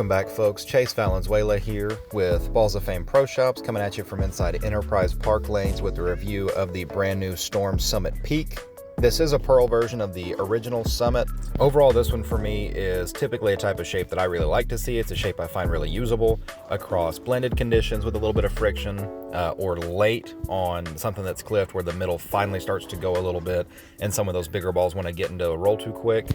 back, folks. Chase Valenzuela here with Balls of Fame Pro Shops, coming at you from inside Enterprise Park Lanes with a review of the brand new Storm Summit Peak. This is a pearl version of the original Summit. Overall, this one for me is typically a type of shape that I really like to see. It's a shape I find really usable across blended conditions with a little bit of friction, or late on something that's clipped where the middle finally starts to go a little bit and some of those bigger balls want to get into a roll too quick.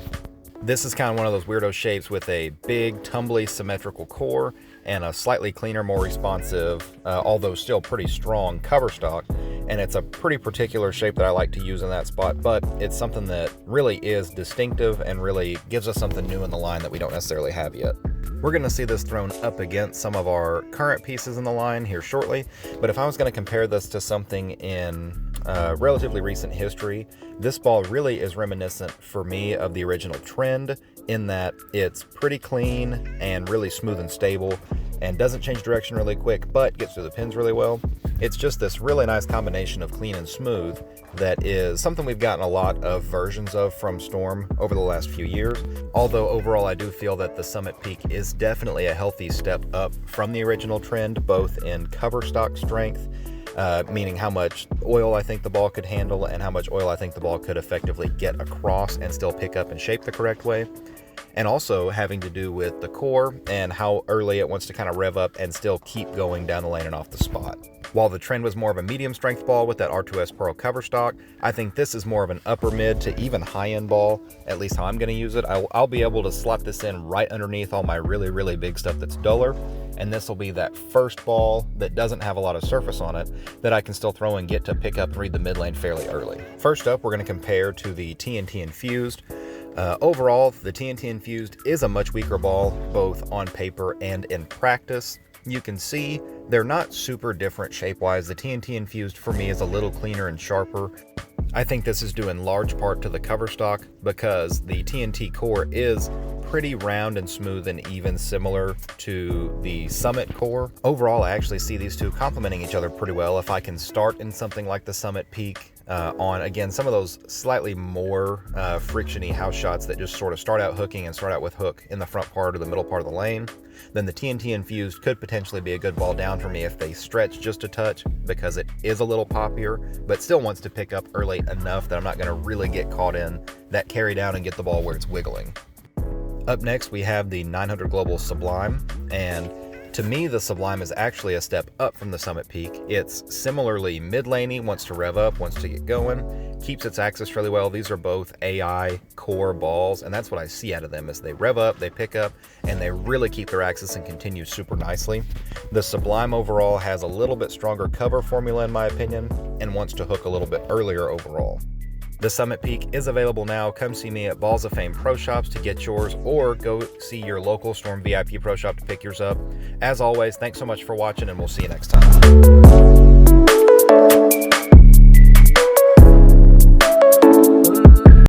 This is kind of one of those weirdo shapes with a big, tumbly, symmetrical core and a slightly cleaner, more responsive, although still pretty strong cover stock. And it's a pretty particular shape that I like to use in that spot, but it's something that really is distinctive and really gives us something new in the line that we don't necessarily have yet. We're going to see this thrown up against some of our current pieces in the line here shortly, but if I was going to compare this to something in relatively recent history, this ball really is reminiscent for me of the original Trend in that it's pretty clean and really smooth and stable and doesn't change direction really quick, but gets through the pins really well. It's just this really nice combination of clean and smooth that is something we've gotten a lot of versions of from Storm over the last few years. Although overall I do feel that the Summit Peak is definitely a healthy step up from the original Trend, both in cover stock strength, meaning how much oil I think the ball could handle and how much oil I think the ball could effectively get across and still pick up and shape the correct way. And also having to do with the core and how early it wants to kind of rev up and still keep going down the lane and off the spot. While the Trend was more of a medium strength ball with that R2S Pearl cover stock, I think this is more of an upper mid to even high end ball, at least how I'm going to use it. I'll be able to slot this in right underneath all my really big stuff that's duller, and this will be that first ball that doesn't have a lot of surface on it that I can still throw and get to pick up and read the mid lane fairly early. First up, we're going to compare to the TNT Infused. Overall, the TNT Infused is a much weaker ball, both on paper and in practice. You can see they're not super different shape-wise. The TNT Infused for me is a little cleaner and sharper. I think this is due in large part to the cover stock because the TNT core is pretty round and smooth and even, similar to the Summit core. Overall, I actually see these two complementing each other pretty well. If I can start in something like the Summit Peak on, again, some of those slightly more friction-y house shots that just sort of start out hooking and start out with hook in the front part or the middle part of the lane, then the TNT Infused could potentially be a good ball down for me if they stretch just a touch, because it is a little poppier, but still wants to pick up early enough that I'm not going to really get caught in that carry down and get the ball where it's wiggling. Up next, we have the 900 Global Sublime, and to me, the Sublime is actually a step up from the Summit Peak. It's similarly mid-laney, wants to rev up, wants to get going, keeps its axis really well. These are both AI core balls, and that's what I see out of them, is they rev up, they pick up, and they really keep their axis and continue super nicely. The Sublime overall has a little bit stronger cover formula in my opinion, and wants to hook a little bit earlier overall. The Summit Peak is available now. Come see me at Balls of Fame Pro Shops to get yours, or go see your local Storm VIP Pro Shop to pick yours up. As always, thanks so much for watching, and we'll see you next time.